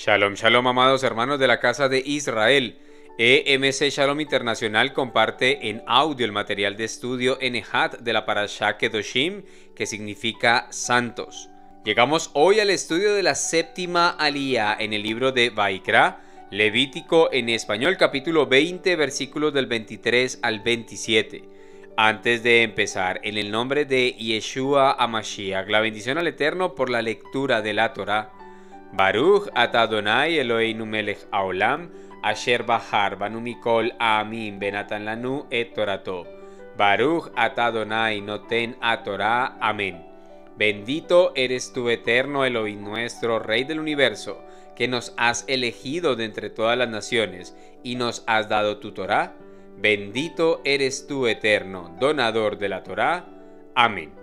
Shalom, shalom, amados hermanos de la casa de Israel. EMC Shalom Internacional comparte en audio el material de estudio Enehat de la Parashá Kedoshim, que significa santos. Llegamos hoy al estudio de la séptima aliyá en el libro de Vaikra, Levítico en español, capítulo 20, versículos del 23 al 27. Antes de empezar, en el nombre de Yeshua HaMashiach, la bendición al Eterno por la lectura de la Torá. Baruch ata Adonai Eloheinu melech haolam, asher bahar banu mikol amim benatan lanu et torato. Baruch ata Adonai noten a Torah. Amén. Bendito eres tú, eterno Elohim nuestro, Rey del universo, que nos has elegido de entre todas las naciones y nos has dado tu Torá. Bendito eres tú, eterno, donador de la Torá. Amén.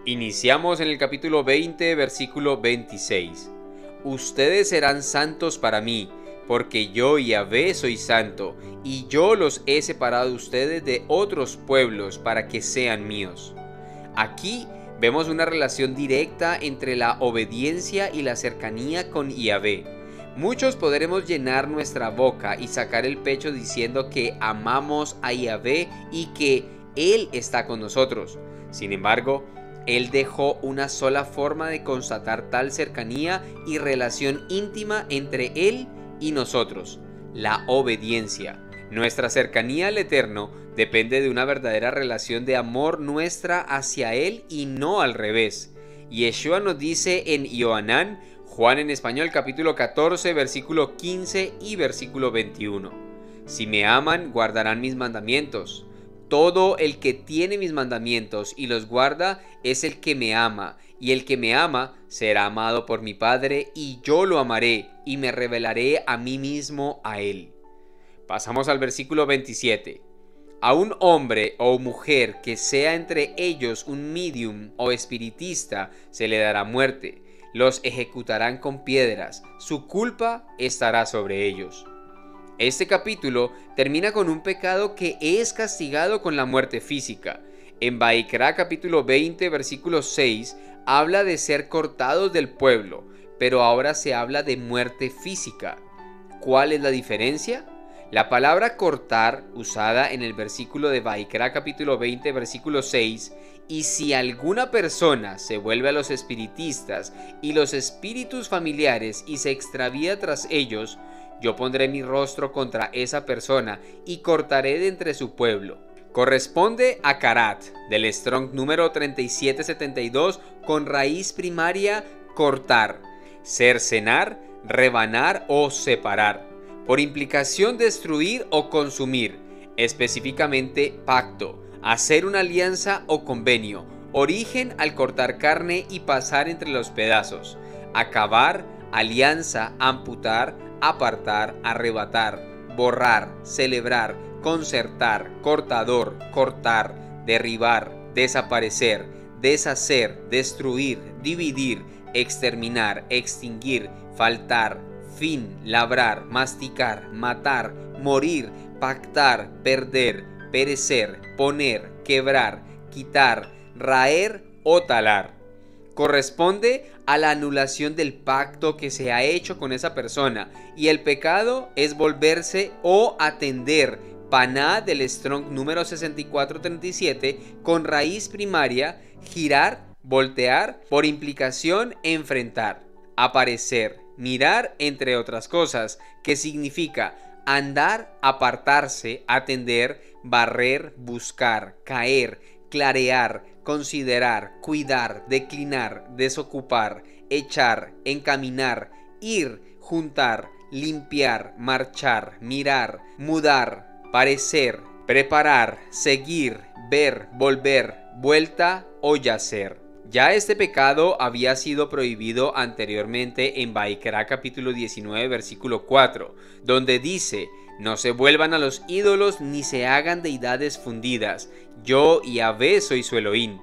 Iniciamos en el capítulo 20, versículo 26. Ustedes serán santos para mí, porque yo, Yahvé, soy santo, y yo los he separado a ustedes de otros pueblos para que sean míos. Aquí vemos una relación directa entre la obediencia y la cercanía con Yahvé. Muchos podremos llenar nuestra boca y sacar el pecho diciendo que amamos a Yahvé y que Él está con nosotros. Sin embargo, Él dejó una sola forma de constatar tal cercanía y relación íntima entre Él y nosotros: la obediencia. Nuestra cercanía al Eterno depende de una verdadera relación de amor nuestra hacia Él y no al revés. Yeshua nos dice en Yohanan, Juan en español, capítulo 14, versículo 15 y versículo 21. Si me aman, guardarán mis mandamientos. Todo el que tiene mis mandamientos y los guarda es el que me ama, y el que me ama será amado por mi Padre, y yo lo amaré y me revelaré a mí mismo a él. Pasamos al versículo 27. A un hombre o mujer que sea entre ellos un medium o espiritista se le dará muerte. Los ejecutarán con piedras, su culpa estará sobre ellos. Este capítulo termina con un pecado que es castigado con la muerte física. En Vaikra capítulo 20 versículo 6 habla de ser cortados del pueblo, pero ahora se habla de muerte física. ¿Cuál es la diferencia? La palabra cortar, usada en el versículo de Vaikra capítulo 20 versículo 6, y si alguna persona se vuelve a los espiritistas y los espíritus familiares y se extravía tras ellos, yo pondré mi rostro contra esa persona y cortaré de entre su pueblo. Corresponde a karat, del Strong número 3772, con raíz primaria cortar, cercenar, rebanar o separar. Por implicación destruir o consumir, específicamente pacto, hacer una alianza o convenio, origen al cortar carne y pasar entre los pedazos, acabar, alianza, amputar, apartar, arrebatar, borrar, celebrar, concertar, cortador, cortar, derribar, desaparecer, deshacer, destruir, dividir, exterminar, extinguir, faltar, fin, labrar, masticar, matar, morir, pactar, perder, perecer, poner, quebrar, quitar, raer o talar. Corresponde a la anulación del pacto que se ha hecho con esa persona, y el pecado es volverse o atender, paná del Strong número 6437, con raíz primaria, girar, voltear, por implicación enfrentar, aparecer, mirar, entre otras cosas, que significa andar, apartarse, atender, barrer, buscar, caer, clarear, considerar, cuidar, declinar, desocupar, echar, encaminar, ir, juntar, limpiar, marchar, mirar, mudar, parecer, preparar, seguir, ver, volver, vuelta o yacer. Ya este pecado había sido prohibido anteriormente en Vaikra capítulo 19 versículo 4, donde dice: no se vuelvan a los ídolos ni se hagan deidades fundidas, yo Yahvé soy su Elohim.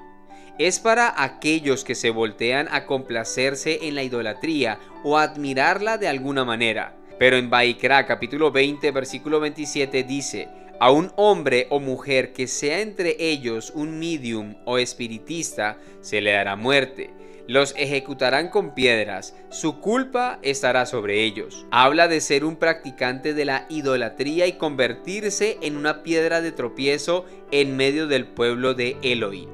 Es para aquellos que se voltean a complacerse en la idolatría o a admirarla de alguna manera. Pero en Vaikra capítulo 20 versículo 27 dice: a un hombre o mujer que sea entre ellos un medium o espiritista se le dará muerte. los ejecutarán con piedras, su culpa estará sobre ellos. Habla de ser un practicante de la idolatría y convertirse en una piedra de tropiezo en medio del pueblo de Elohim.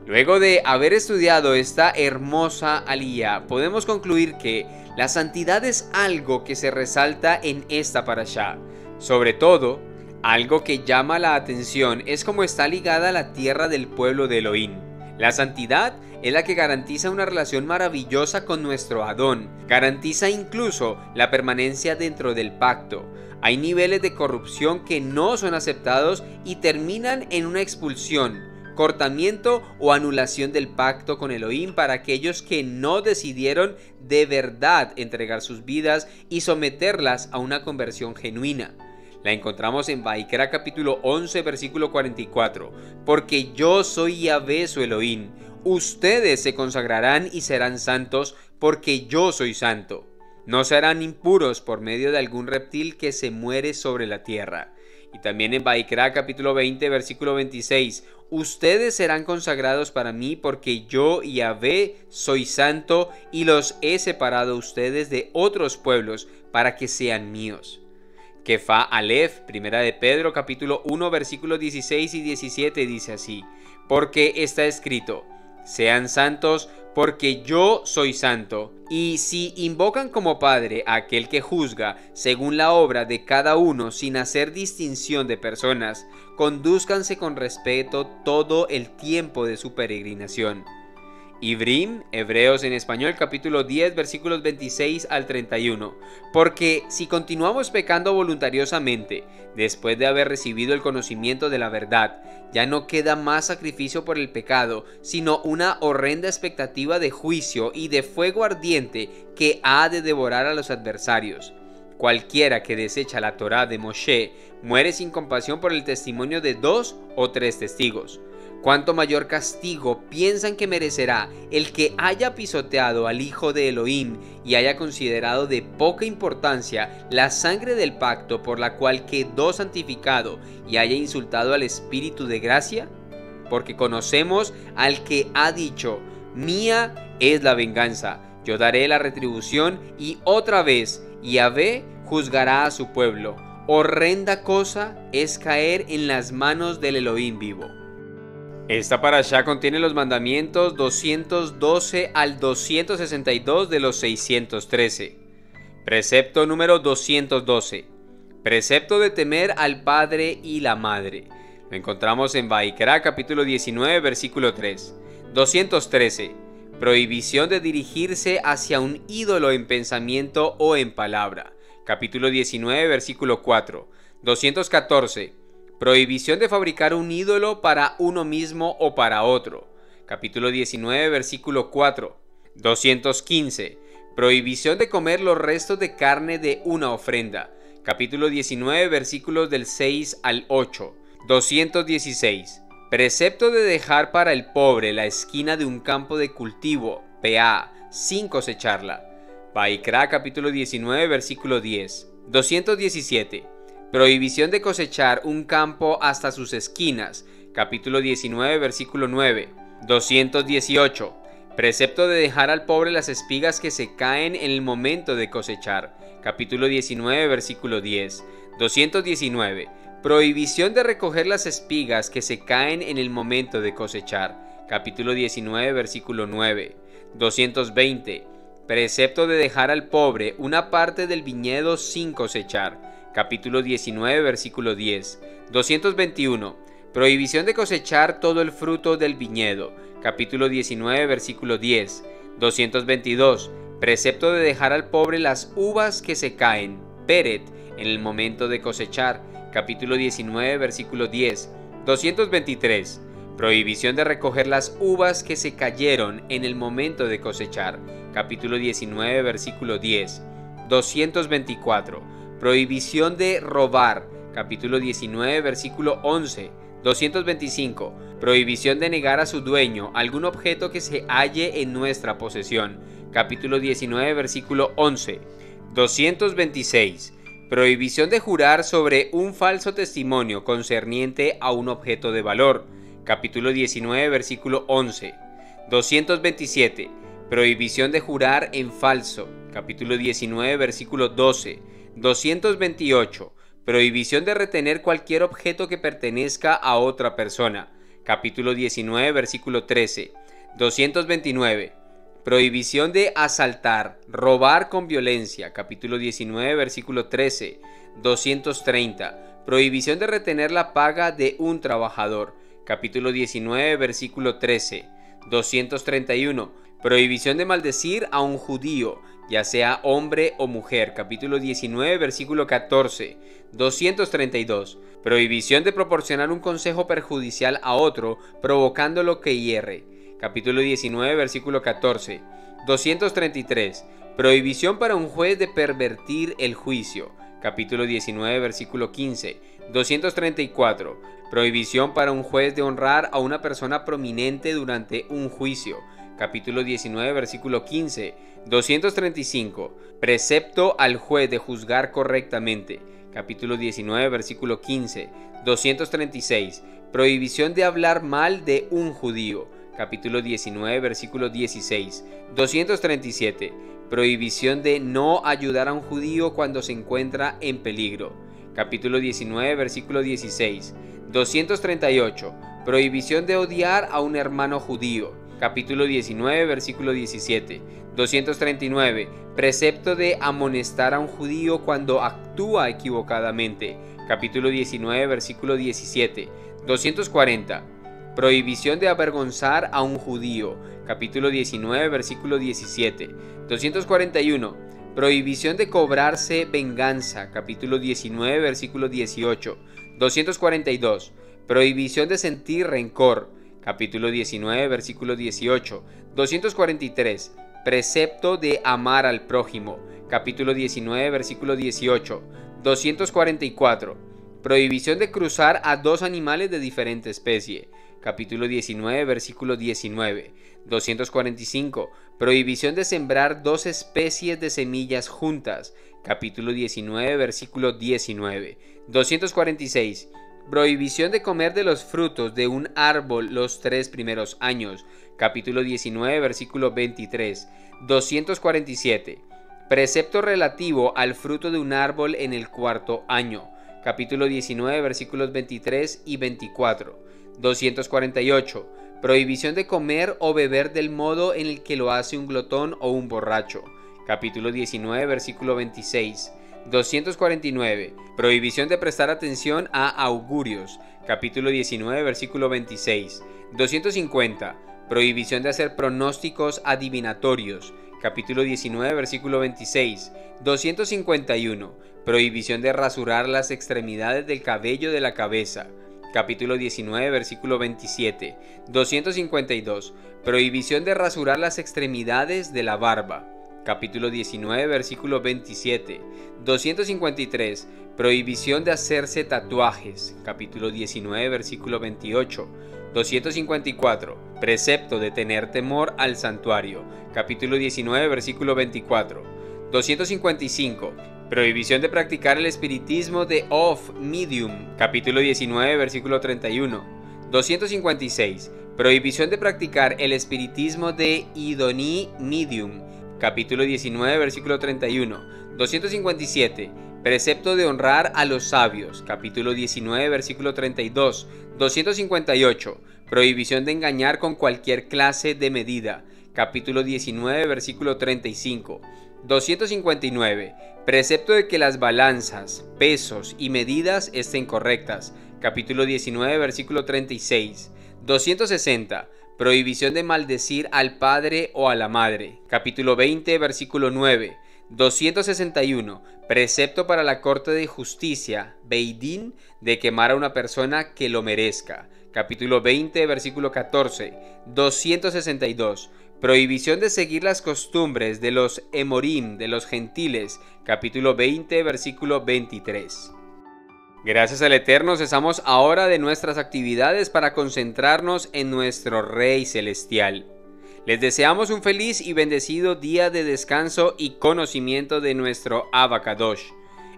Luego de haber estudiado esta hermosa aliyá, podemos concluir que la santidad es algo que se resalta en esta parashá. Sobre todo, algo que llama la atención es cómo está ligada a la tierra del pueblo de Elohim. La santidad es la que garantiza una relación maravillosa con nuestro Adón, garantiza incluso la permanencia dentro del pacto. Hay niveles de corrupción que no son aceptados y terminan en una expulsión, cortamiento o anulación del pacto con Elohim para aquellos que no decidieron de verdad entregar sus vidas y someterlas a una conversión genuina. La encontramos en Vaikra capítulo 11 versículo 44. Porque yo soy Yahvé su Elohim, ustedes se consagrarán y serán santos porque yo soy santo. No serán impuros por medio de algún reptil que se muere sobre la tierra. Y también en Vaikra capítulo 20 versículo 26. Ustedes serán consagrados para mí porque yo, Yahvé, soy santo y los he separado a ustedes de otros pueblos para que sean míos. Kefa Aleph, primera de Pedro capítulo 1 versículos 16 y 17 dice así: porque está escrito, sean santos porque yo soy santo. Y si invocan como Padre a aquel que juzga según la obra de cada uno sin hacer distinción de personas, condúzcanse con respeto todo el tiempo de su peregrinación. Ibrim, Hebreos en español, capítulo 10, versículos 26 al 31. Porque si continuamos pecando voluntariosamente, después de haber recibido el conocimiento de la verdad, ya no queda más sacrificio por el pecado, sino una horrenda expectativa de juicio y de fuego ardiente que ha de devorar a los adversarios. Cualquiera que desecha la Torá de Moshe muere sin compasión por el testimonio de 2 o 3 testigos. ¿Cuánto mayor castigo piensan que merecerá el que haya pisoteado al Hijo de Elohim y haya considerado de poca importancia la sangre del pacto por la cual quedó santificado y haya insultado al Espíritu de gracia? Porque conocemos al que ha dicho, mía es la venganza, yo daré la retribución, y otra vez Yahvé juzgará a su pueblo. Horrenda cosa es caer en las manos del Elohim vivo. Esta parashá contiene los mandamientos 212 al 262 de los 613. Precepto número 212. Precepto de temer al padre y la madre. Lo encontramos en Vaikra capítulo 19 versículo 3. 213. Prohibición de dirigirse hacia un ídolo en pensamiento o en palabra. Capítulo 19 versículo 4. 214. Prohibición de fabricar un ídolo para uno mismo o para otro. Capítulo 19, versículo 4. 215. Prohibición de comer los restos de carne de una ofrenda. Capítulo 19, versículos del 6 al 8. 216. Precepto de dejar para el pobre la esquina de un campo de cultivo, PA, sin cosecharla. Vaikra, capítulo 19, versículo 10. 217. Prohibición de cosechar un campo hasta sus esquinas. Capítulo 19, versículo 9. 218. Precepto de dejar al pobre las espigas que se caen en el momento de cosechar. Capítulo 19, versículo 10. 219. Prohibición de recoger las espigas que se caen en el momento de cosechar. Capítulo 19, versículo 9. 220. Precepto de dejar al pobre una parte del viñedo sin cosechar. Capítulo 19, versículo 10. 221. Prohibición de cosechar todo el fruto del viñedo. Capítulo 19, versículo 10. 222. Precepto de dejar al pobre las uvas que se caen, peret, en el momento de cosechar. Capítulo 19, versículo 10. 223. Prohibición de recoger las uvas que se cayeron en el momento de cosechar. Capítulo 19, versículo 10. 224. Prohibición de robar. Capítulo 19, versículo 11. 225. Prohibición de negar a su dueño algún objeto que se halle en nuestra posesión. Capítulo 19, versículo 11. 226. Prohibición de jurar sobre un falso testimonio concerniente a un objeto de valor. Capítulo 19, versículo 11. 227. Prohibición de jurar en falso. Capítulo 19, versículo 12. 228. Prohibición de retener cualquier objeto que pertenezca a otra persona. Capítulo 19, versículo 13. 229. Prohibición de asaltar, robar con violencia. Capítulo 19, versículo 13. 230. Prohibición de retener la paga de un trabajador. Capítulo 19, versículo 13. 231. Prohibición de maldecir a un judío, ya sea hombre o mujer. Capítulo 19, versículo 14. 232. Prohibición de proporcionar un consejo perjudicial a otro, provocándolo que hierre. Capítulo 19, versículo 14. 233. Prohibición para un juez de pervertir el juicio. Capítulo 19, versículo 15. 234. Prohibición para un juez de honrar a una persona prominente durante un juicio. Capítulo 19, versículo 15. 235. Precepto al juez de juzgar correctamente. Capítulo 19, versículo 15. 236. Prohibición de hablar mal de un judío. Capítulo 19, versículo 16. 237. Prohibición de no ayudar a un judío cuando se encuentra en peligro. Capítulo 19, versículo 16. 238. Prohibición de odiar a un hermano judío. Capítulo 19, versículo 17. 239. Precepto de amonestar a un judío cuando actúa equivocadamente. Capítulo 19, versículo 17. 240. Prohibición de avergonzar a un judío. Capítulo 19, versículo 17. 241. Prohibición de cobrarse venganza. Capítulo 19, versículo 18. 242. Prohibición de sentir rencor. Capítulo 19, versículo 18. 243. Precepto de amar al prójimo. Capítulo 19, versículo 18. 244. Prohibición de cruzar a dos animales de diferente especie. Capítulo 19, versículo 19. 245. Prohibición de sembrar dos especies de semillas juntas. Capítulo 19, versículo 19. 246. Prohibición de comer de los frutos de un árbol los 3 primeros años. Capítulo 19, versículo 23. 247. Precepto relativo al fruto de un árbol en el 4º año. Capítulo 19, versículos 23 y 24. 248. Prohibición de comer o beber del modo en el que lo hace un glotón o un borracho. Capítulo 19, versículo 26. 249. Prohibición de prestar atención a augurios. Capítulo 19, versículo 26. 250. Prohibición de hacer pronósticos adivinatorios. Capítulo 19, versículo 26. 251. Prohibición de rasurar las extremidades del cabello de la cabeza. Capítulo 19, versículo 27. 252. Prohibición de rasurar las extremidades de la barba. Capítulo 19, versículo 27. 253. Prohibición de hacerse tatuajes. Capítulo 19, versículo 28. 254. Precepto de tener temor al santuario. Capítulo 19, versículo 24. 255. Prohibición de practicar el espiritismo de Off Medium. Capítulo 19, versículo 31. 256. Prohibición de practicar el espiritismo de Idoní Medium. Capítulo 19, versículo 31. 257. Precepto de honrar a los sabios. Capítulo 19, versículo 32. 258. Prohibición de engañar con cualquier clase de medida. Capítulo 19, versículo 35. 259. Precepto de que las balanzas, pesos y medidas estén correctas. Capítulo 19, versículo 36. 260. Prohibición de maldecir al padre o a la madre. Capítulo 20, versículo 9. 261. Precepto para la Corte de Justicia, Beidín, de quemar a una persona que lo merezca. Capítulo 20, versículo 14. 262. Prohibición de seguir las costumbres de los Emorim, de los gentiles. Capítulo 20, versículo 23. Gracias al Eterno cesamos ahora de nuestras actividades para concentrarnos en nuestro Rey Celestial. Les deseamos un feliz y bendecido día de descanso y conocimiento de nuestro Abba Kadosh.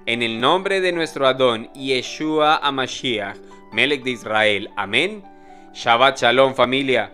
En el nombre de nuestro Adón Yeshua HaMashiach, Melech de Israel. Amén. Shabbat Shalom, familia.